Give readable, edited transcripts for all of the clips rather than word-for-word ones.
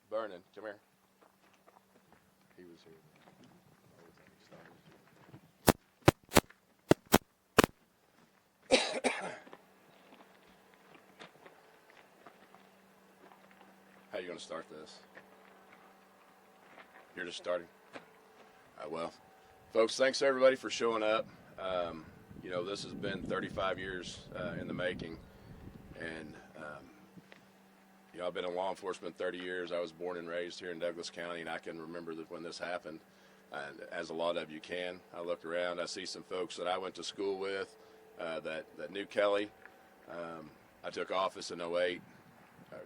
Vernon, come here. He was here. How are you going to start this? You're just starting? Well, folks, thanks everybody for showing up. You know, this has been 35 years in the making, and you know, I've been in law enforcement 30 years. I was born and raised here in Douglas County, and I can remember that when this happened, as a lot of you can. I look around, I see some folks that I went to school with that knew Kelle. I took office in 08,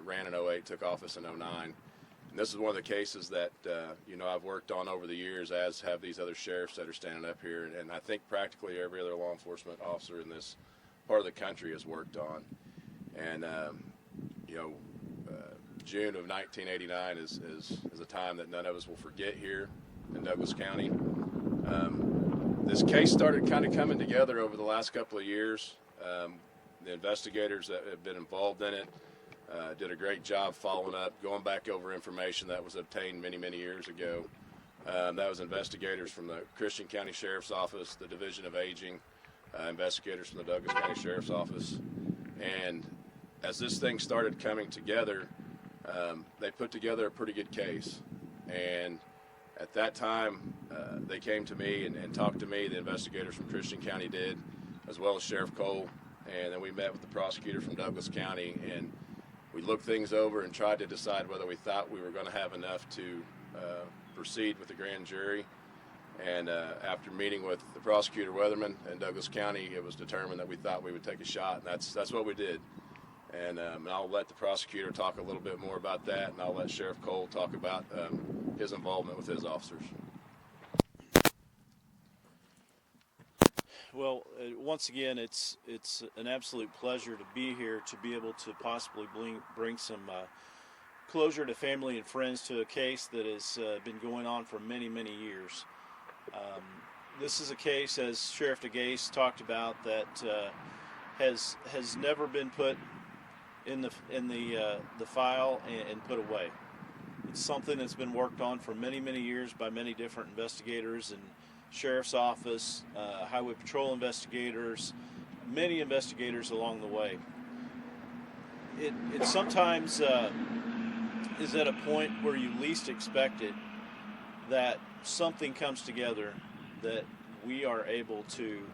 ran in 08, took office in 09. And this is one of the cases that, you know, I've worked on over the years, as have these other sheriffs that are standing up here. And I think practically every other law enforcement officer in this part of the country has worked on. And, you know, June of 1989 is a time that none of us will forget here in Douglas County. This case started kind of coming together over the last couple of years. The investigators that have been involved in it did a great job following up, going back over information that was obtained many, many years ago. That was investigators from the Christian County Sheriff's Office, the Division of Aging, investigators from the Douglas County Sheriff's Office. And as this thing started coming together, they put together a pretty good case. And at that time, they came to me and talked to me. The investigators from Christian County did, as well as Sheriff Cole. And then we met with the prosecutor from Douglas County, and we looked things over and tried to decide whether we thought we were going to have enough to proceed with the grand jury. And after meeting with the prosecutor Weatherman in Douglas County, it was determined that we thought we would take a shot, and that's what we did. And I'll let the prosecutor talk a little bit more about that, and I'll let Sheriff Cole talk about his involvement with his officers. Well, once again, it's an absolute pleasure to be here, to be able to possibly bring some closure to family and friends to a case that has been going on for many, many years. This is a case, as Sheriff DeGase talked about, that has never been put in the file and put away. It's something that's been worked on for many, many years by many different investigators and Sheriff's Office, Highway Patrol investigators, many investigators along the way. It sometimes is at a point where you least expect it, that something comes together, that we are able to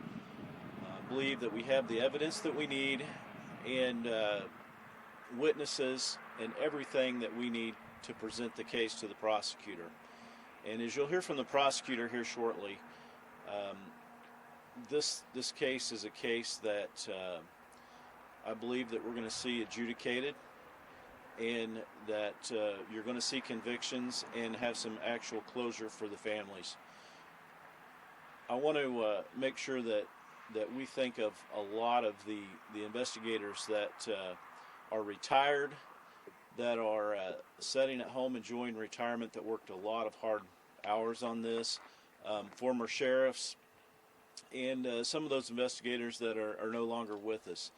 believe that we have the evidence that we need and witnesses and everything that we need to present the case to the prosecutor. And as you'll hear from the prosecutor here shortly, this case is a case that I believe that we're going to see adjudicated, and that you're going to see convictions and have some actual closure for the families. I want to make sure that we think of a lot of the investigators that are retired, that are sitting at home enjoying retirement, that worked a lot of hard hours on this, former sheriffs, and some of those investigators that are no longer with us.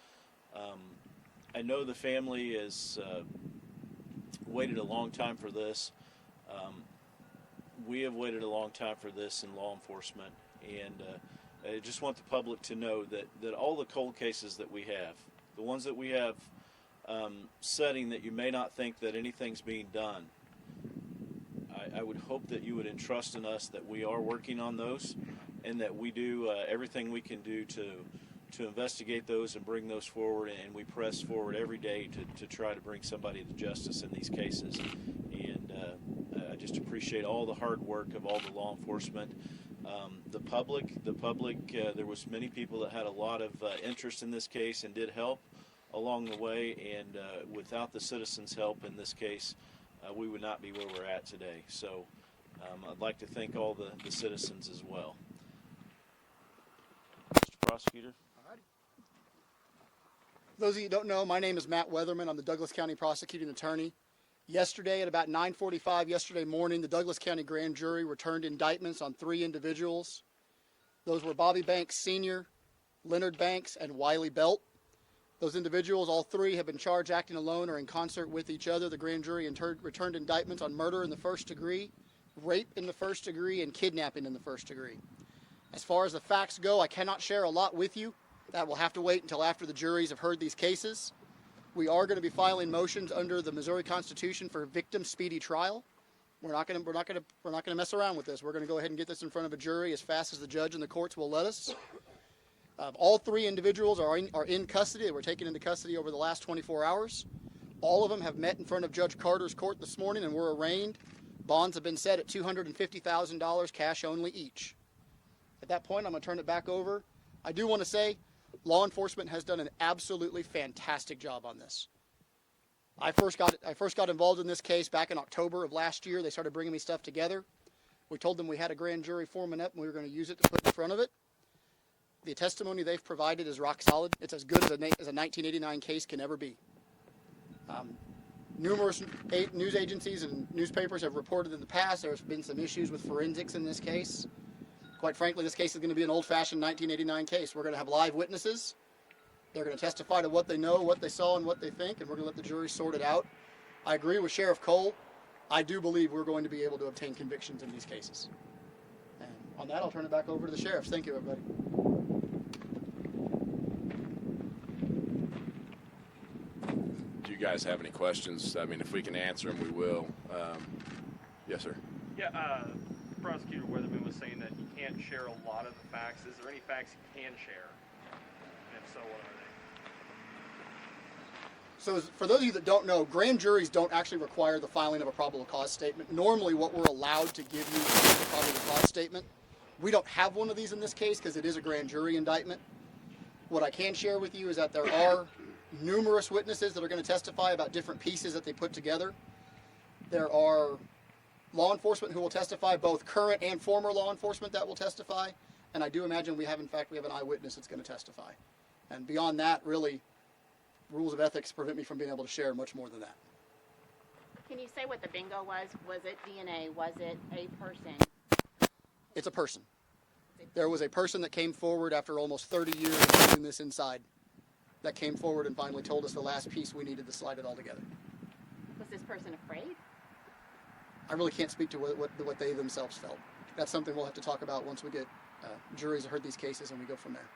I know the family has waited a long time for this. We have waited a long time for this in law enforcement, and I just want the public to know that all the cold cases that we have, the ones that we have setting that you may not think that anything's being done, I would hope that you would entrust in us that we are working on those, and that we do everything we can do to investigate those and bring those forward, and we press forward every day to try to bring somebody to justice in these cases. And I just appreciate all the hard work of all the law enforcement. The public, there was many people that had a lot of interest in this case and did help along the way, and without the citizens' help in this case, we would not be where we're at today. So I'd like to thank all the citizens as well. Mr. Prosecutor. All right. Those of you who don't know, my name is Matt Weatherman. I'm the Douglas County Prosecuting Attorney. Yesterday at about 9:45 yesterday morning, the Douglas County Grand Jury returned indictments on 3 individuals. Those were Bobby Banks Sr., Leonard Banks, and Wiley Belt. Those individuals, all three, have been charged acting alone or in concert with each other. The grand jury returned indictments on murder in the first degree, rape in the first degree, and kidnapping in the first degree. As far as the facts go, I cannot share a lot with you. That will have to wait until after the juries have heard these cases. We are going to be filing motions under the Missouri Constitution for victim speedy trial. We're not going to mess around with this. We're going to go ahead and get this in front of a jury as fast as the judge and the courts will let us. All three individuals are in custody. They were taken into custody over the last 24 hours. All of them have met in front of Judge Carter's court this morning and were arraigned. Bonds have been set at $250,000, cash only each. At that point, I'm going to turn it back over. I do want to say law enforcement has done an absolutely fantastic job on this. I first got involved in this case back in October of last year. They started bringing me stuff together. We told them we had a grand jury forming up and we were going to use it to put in front of it. The testimony they've provided is rock solid. It's as good as a 1989 case can ever be. Numerous news agencies and newspapers have reported in the past there's been some issues with forensics in this case. Quite frankly, this case is going to be an old-fashioned 1989 case. We're going to have live witnesses. They're going to testify to what they know, what they saw, and what they think, and we're going to let the jury sort it out. I agree with Sheriff Cole. I do believe we're going to be able to obtain convictions in these cases. And on that, I'll turn it back over to the sheriffs. Thank you, everybody. Do you guys have any questions? I mean, if we can answer them, we will. Yes, sir. Yeah, Prosecutor Weatherman was saying that he can't share a lot of the facts. Is there any facts he can share? And if so, what are they? So for those of you that don't know, grand juries don't actually require the filing of a probable cause statement. Normally what we're allowed to give you is a probable cause statement. We don't have one of these in this case because it is a grand jury indictment. What I can share with you is that there are numerous witnesses that are going to testify about different pieces that they put together. There are law enforcement who will testify, both current and former law enforcement that will testify. And I do imagine we have an eyewitness that's going to testify. And beyond that, really, rules of ethics prevent me from being able to share much more than that. Can you say what the bingo was? Was it DNA? Was it a person? It's a person. There was a person that came forward after almost 30 years of doing this inside that came forward and finally told us the last piece we needed to slide it all together. Was this person afraid? I really can't speak to what they themselves felt. That's something we'll have to talk about once we get juries that heard these cases and we go from there.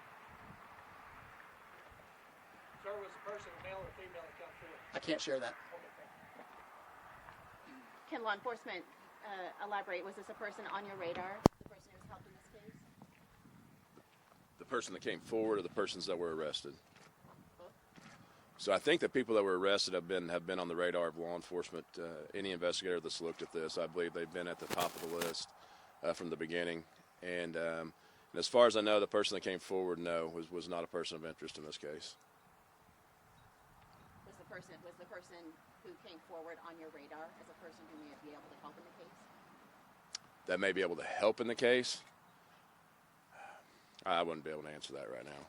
Sir, was the person male or female that come forward? I can't share that. Can law enforcement elaborate? Was this a person on your radar? The person who was helped in this case? The person that came forward or the persons that were arrested? So I think the people that were arrested have been on the radar of law enforcement. Any investigator that's looked at this, I believe they've been at the top of the list from the beginning. And as far as I know, the person that came forward, was not a person of interest in this case. Was the person who came forward on your radar as a person who may be able to help in the case? That may be able to help in the case? I wouldn't be able to answer that right now.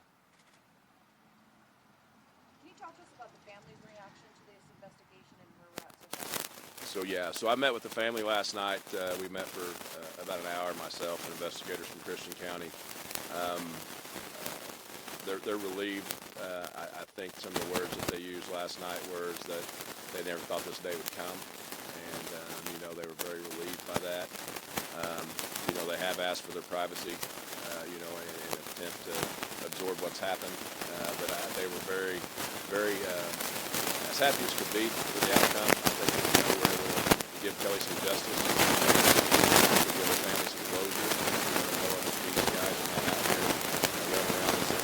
Can you talk to us about the family's reaction to this investigation and where we're at so far? So I met with the family last night. We met for about an hour, myself and investigators from Christian County. They're relieved. I think some of the words that they used last night were that they never thought this day would come, and they were very relieved by that. They have asked for their privacy, in an attempt to absorb what's happened, but they were very, very as happy as could be with the outcome. I think we were able to give Kelly some justice, to give the family some closure. These guys are not out here running around as if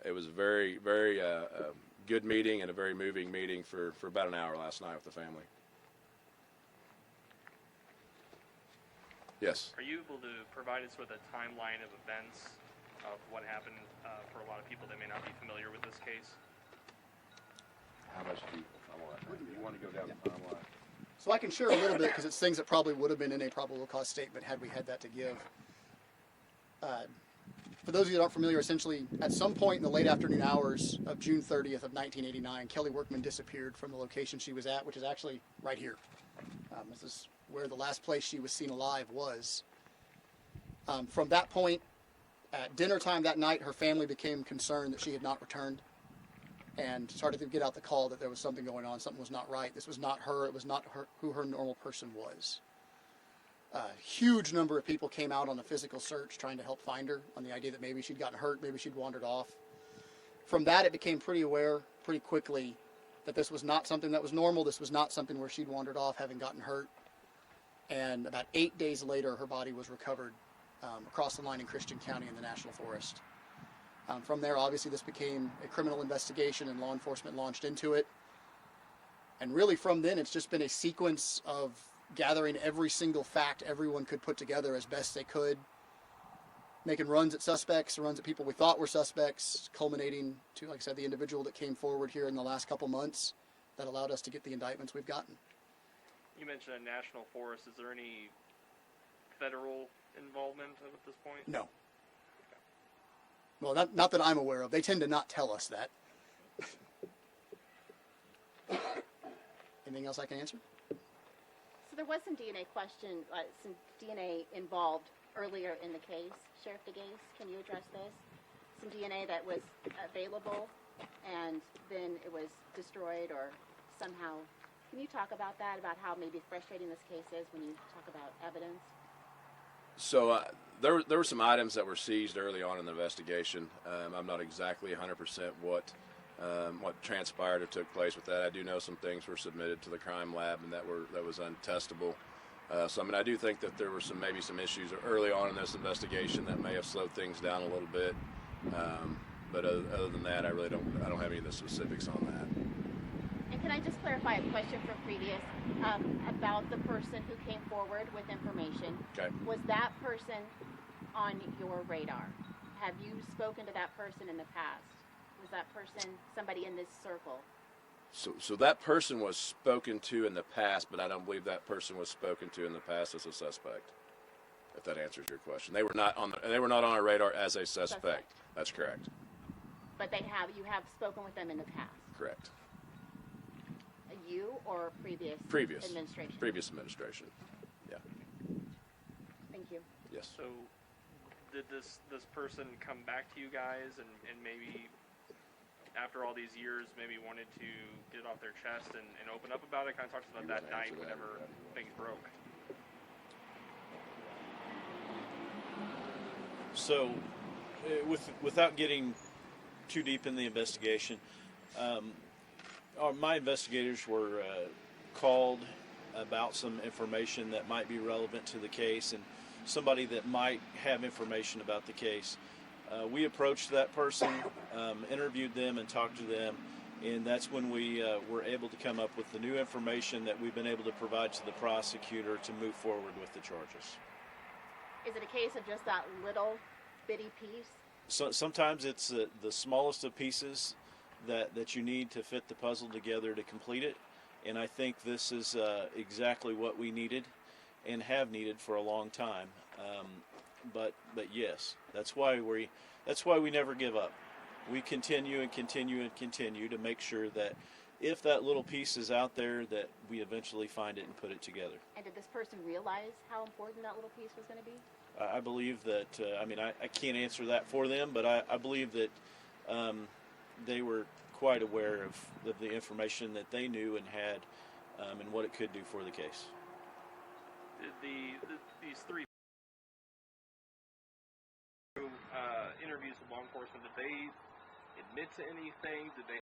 it was a very, very good meeting and a very moving meeting for about an hour last night with the family. Yes. Are you able to provide us with a timeline of events of what happened for a lot of people that may not be familiar with this case? How much do you want to go down the timeline? So I can share a little bit because it's things that probably would have been in a probable cause statement had we had that to give. For those of you that aren't familiar, essentially, at some point in the late afternoon hours of June 30th of 1989, Kelle Workman disappeared from the location she was at, which is actually right here. This is where the last place she was seen alive was. From that point At dinner time that night, her family became concerned that she had not returned and started to get out the call that there was something going on, something was not right. This was not her, it was not her, who her normal person was. A huge number of people came out on a physical search trying to help find her on the idea that maybe she'd gotten hurt, maybe she'd wandered off. From that, it became pretty aware pretty quickly that this was not something that was normal. This was not something where she'd wandered off having gotten hurt. And about 8 days later, her body was recovered across the line in Christian County in the National Forest. From there, obviously, this became a criminal investigation and law enforcement launched into it. And really from then, it's just been a sequence of gathering every single fact everyone could put together as best they could, making runs at suspects, runs at people we thought were suspects, culminating to, like I said, the individual that came forward here in the last couple months that allowed us to get the indictments we've gotten. You mentioned a national forest. Is there any federal involvement at this point? No. Well, not that I'm aware of. They tend to not tell us that. Anything else I can answer? So there was some DNA some DNA involved earlier in the case. Sheriff DeGase, can you address this? Some DNA that was available and then it was destroyed or somehow. Can you talk about that, about how maybe frustrating this case is when you talk about evidence? So there were some items that were seized early on in the investigation. I'm not exactly 100% what transpired or took place with that. I do know some things were submitted to the crime lab and that was untestable. So I mean, I do think that there were maybe some issues early on in this investigation that may have slowed things down a little bit. But other than that, I don't have any of the specifics on that. And can I just clarify a question from previous about the person who came forward with information? Okay. Was that person on your radar? Have you spoken to that person in the past? Was that person somebody in this circle? So that person was spoken to in the past, but I don't believe that person was spoken to in the past as a suspect. If that answers your question, they were not on our radar as a suspect. That's correct. But you have spoken with them in the past. Correct. You or previous administration? Previous administration. Yeah. Thank you. Yes. So did this person come back to you guys and maybe after all these years maybe wanted to get it off their chest and open up about it? Kind of talk to us about that night whenever things broke. So, without getting too deep in the investigation, my investigators were called about some information that might be relevant to the case and somebody that might have information about the case. We approached that person, interviewed them and talked to them, and that's when we were able to come up with the new information that we've been able to provide to the prosecutor to move forward with the charges. Is it a case of just that little bitty piece? So, sometimes it's the smallest of pieces that you need to fit the puzzle together to complete it, and I think this is exactly what we needed and have needed for a long time. But yes, that's why we never give up. We continue and continue and continue to make sure that if that little piece is out there, that we eventually find it and put it together. And did this person realize how important that little piece was going to be? I believe that, I can't answer that for them, but I believe that they were quite aware of the information that they knew and had and what it could do for the case. These three interviews with law enforcement, did they admit to anything? Did they